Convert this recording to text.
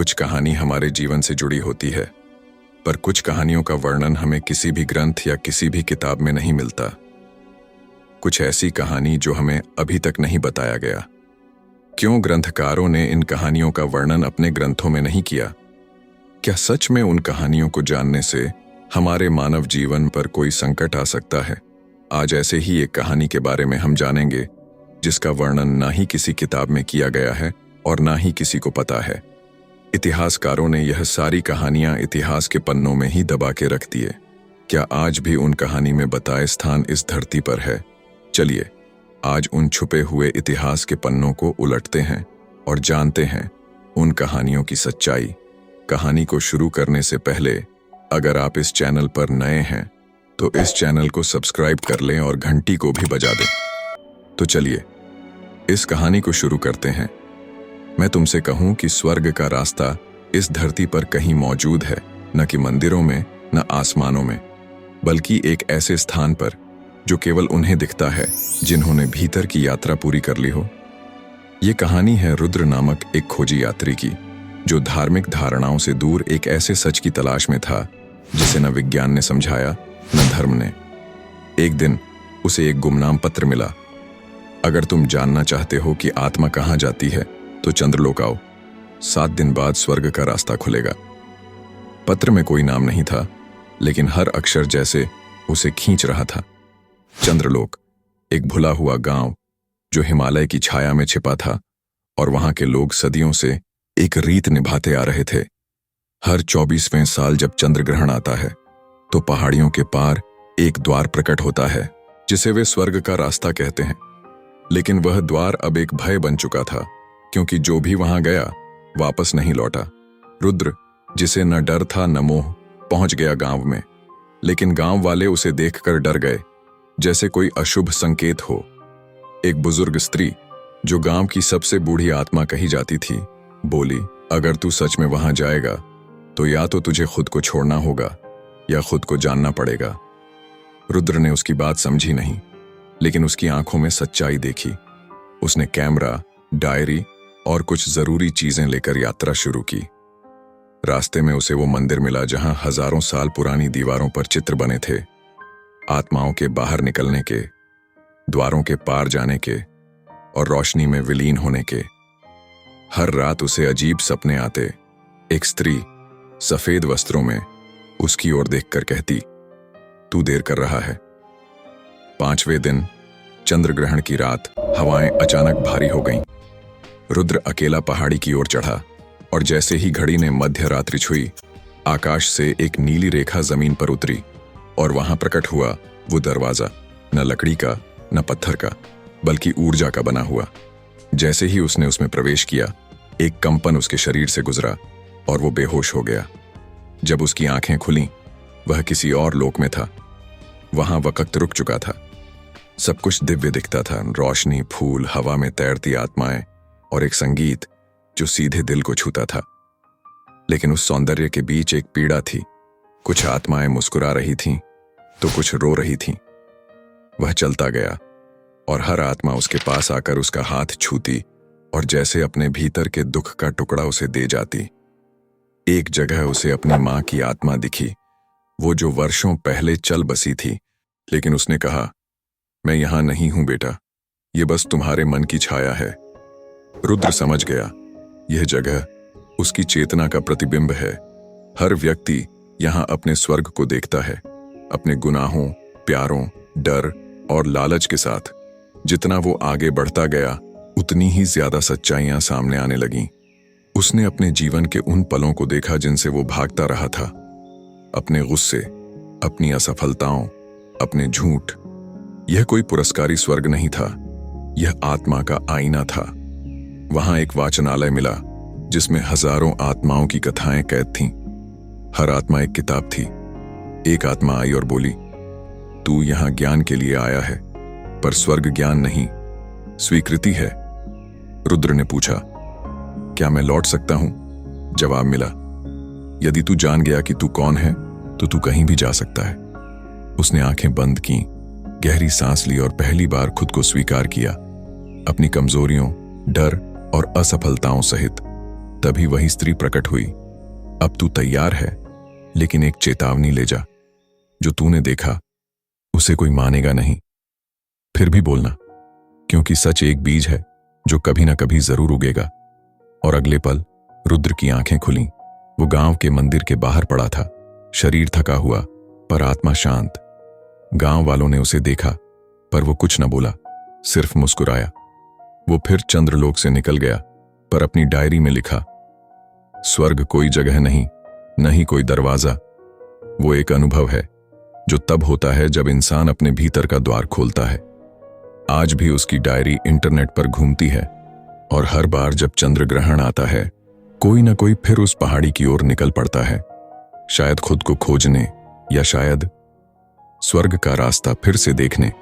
कुछ कहानी हमारे जीवन से जुड़ी होती है, पर कुछ कहानियों का वर्णन हमें किसी भी ग्रंथ या किसी भी किताब में नहीं मिलता। कुछ ऐसी कहानी जो हमें अभी तक नहीं बताया गया। क्यों ग्रंथकारों ने इन कहानियों का वर्णन अपने ग्रंथों में नहीं किया? क्या सच में उन कहानियों को जानने से हमारे मानव जीवन पर कोई संकट आ सकता है? आज ऐसे ही एक कहानी के बारे में हम जानेंगे, जिसका वर्णन ना ही किसी किताब में किया गया है और ना ही किसी को पता है। इतिहासकारों ने यह सारी कहानियां इतिहास के पन्नों में ही दबा के रख दिए। क्या आज भी उन कहानी में बताए स्थान इस धरती पर है? चलिए आज उन छुपे हुए इतिहास के पन्नों को उलटते हैं और जानते हैं उन कहानियों की सच्चाई। कहानी को शुरू करने से पहले अगर आप इस चैनल पर नए हैं तो इस चैनल को सब्सक्राइब कर लें और घंटी को भी बजा दें। तो चलिए इस कहानी को शुरू करते हैं। मैं तुमसे कहूं कि स्वर्ग का रास्ता इस धरती पर कहीं मौजूद है, न कि मंदिरों में, न आसमानों में, बल्कि एक ऐसे स्थान पर जो केवल उन्हें दिखता है जिन्होंने भीतर की यात्रा पूरी कर ली हो। ये कहानी है रुद्र नामक एक खोजी यात्री की, जो धार्मिक धारणाओं से दूर एक ऐसे सच की तलाश में था जिसे न विज्ञान ने समझाया न धर्म ने। एक दिन उसे एक गुमनाम पत्र मिला। अगर तुम जानना चाहते हो कि आत्मा कहाँ जाती है तो चंद्रलोक आओ, 7 दिन बाद स्वर्ग का रास्ता खुलेगा। पत्र में कोई नाम नहीं था, लेकिन हर अक्षर जैसे उसे खींच रहा था। चंद्रलोक, एक भुला हुआ गांव जो हिमालय की छाया में छिपा था, और वहां के लोग सदियों से एक रीत निभाते आ रहे थे। हर 24वें साल जब चंद्र ग्रहण आता है तो पहाड़ियों के पार एक द्वार प्रकट होता है जिसे वे स्वर्ग का रास्ता कहते हैं। लेकिन वह द्वार अब एक भय बन चुका था, क्योंकि जो भी वहां गया वापस नहीं लौटा। रुद्र, जिसे न डर था न मोह, पहुंच गया गांव में, लेकिन गांव वाले उसे देखकर डर गए, जैसे कोई अशुभ संकेत हो। एक बुजुर्ग स्त्री, जो गांव की सबसे बूढ़ी आत्मा कही जाती थी, बोली, अगर तू सच में वहां जाएगा तो या तो तुझे खुद को छोड़ना होगा या खुद को जानना पड़ेगा। रुद्र ने उसकी बात समझी नहीं, लेकिन उसकी आंखों में सच्चाई देखी। उसने कैमरा, डायरी और कुछ जरूरी चीजें लेकर यात्रा शुरू की। रास्ते में उसे वो मंदिर मिला जहां हजारों साल पुरानी दीवारों पर चित्र बने थे, आत्माओं के बाहर निकलने के, द्वारों के पार जाने के और रोशनी में विलीन होने के। हर रात उसे अजीब सपने आते। एक स्त्री सफेद वस्त्रों में उसकी ओर देखकर कहती, तू देर कर रहा है। 5वें दिन चंद्र ग्रहण की रात हवाएं अचानक भारी हो गईं। रुद्र अकेला पहाड़ी की ओर चढ़ा, और जैसे ही घड़ी ने मध्य रात्रि छुई, आकाश से एक नीली रेखा जमीन पर उतरी, और वहां प्रकट हुआ वो दरवाजा, न लकड़ी का न पत्थर का, बल्कि ऊर्जा का बना हुआ। जैसे ही उसने उसमें प्रवेश किया, एक कंपन उसके शरीर से गुजरा और वो बेहोश हो गया। जब उसकी आंखें खुलीं, वह किसी और लोक में था। वहां वक्त रुक चुका था। सब कुछ दिव्य दिखता था, रोशनी, फूल, हवा में तैरती आत्माएं और एक संगीत जो सीधे दिल को छूता था। लेकिन उस सौंदर्य के बीच एक पीड़ा थी। कुछ आत्माएं मुस्कुरा रही थीं तो कुछ रो रही थीं। वह चलता गया, और हर आत्मा उसके पास आकर उसका हाथ छूती और जैसे अपने भीतर के दुख का टुकड़ा उसे दे जाती। एक जगह उसे अपनी मां की आत्मा दिखी, वो जो वर्षों पहले चल बसी थी। लेकिन उसने कहा, मैं यहां नहीं हूं बेटा, ये बस तुम्हारे मन की छाया है। रुद्र समझ गया, यह जगह उसकी चेतना का प्रतिबिंब है। हर व्यक्ति यहां अपने स्वर्ग को देखता है, अपने गुनाहों, प्यारों, डर और लालच के साथ। जितना वो आगे बढ़ता गया, उतनी ही ज्यादा सच्चाइयां सामने आने लगीं। उसने अपने जीवन के उन पलों को देखा जिनसे वो भागता रहा था, अपने गुस्से, अपनी असफलताओं, अपने झूठ। यह कोई पुरस्कारी स्वर्ग नहीं था, यह आत्मा का आईना था। वहां एक वाचनालय मिला जिसमें हजारों आत्माओं की कथाएं कैद थीं। हर आत्मा एक किताब थी। एक आत्मा आई और बोली, तू यहां ज्ञान के लिए आया है, पर स्वर्ग ज्ञान नहीं, स्वीकृति है। रुद्र ने पूछा, क्या मैं लौट सकता हूं? जवाब मिला, यदि तू जान गया कि तू कौन है तो तू कहीं भी जा सकता है। उसने आंखें बंद की, गहरी सांस ली और पहली बार खुद को स्वीकार किया, अपनी कमजोरियों, डर और असफलताओं सहित। तभी वही स्त्री प्रकट हुई। अब तू तैयार है, लेकिन एक चेतावनी ले जा। जो तूने देखा उसे कोई मानेगा नहीं, फिर भी बोलना, क्योंकि सच एक बीज है जो कभी ना कभी जरूर उगेगा। और अगले पल रुद्र की आंखें खुलीं। वो गांव के मंदिर के बाहर पड़ा था, शरीर थका हुआ पर आत्मा शांत। गांव वालों ने उसे देखा, पर वो कुछ न बोला, सिर्फ मुस्कुराया। वो फिर चंद्रलोक से निकल गया, पर अपनी डायरी में लिखा, स्वर्ग कोई जगह नहीं, न ही कोई दरवाजा। वो एक अनुभव है जो तब होता है जब इंसान अपने भीतर का द्वार खोलता है। आज भी उसकी डायरी इंटरनेट पर घूमती है, और हर बार जब चंद्र ग्रहण आता है, कोई ना कोई फिर उस पहाड़ी की ओर निकल पड़ता है, शायद खुद को खोजने या शायद स्वर्ग का रास्ता फिर से देखने।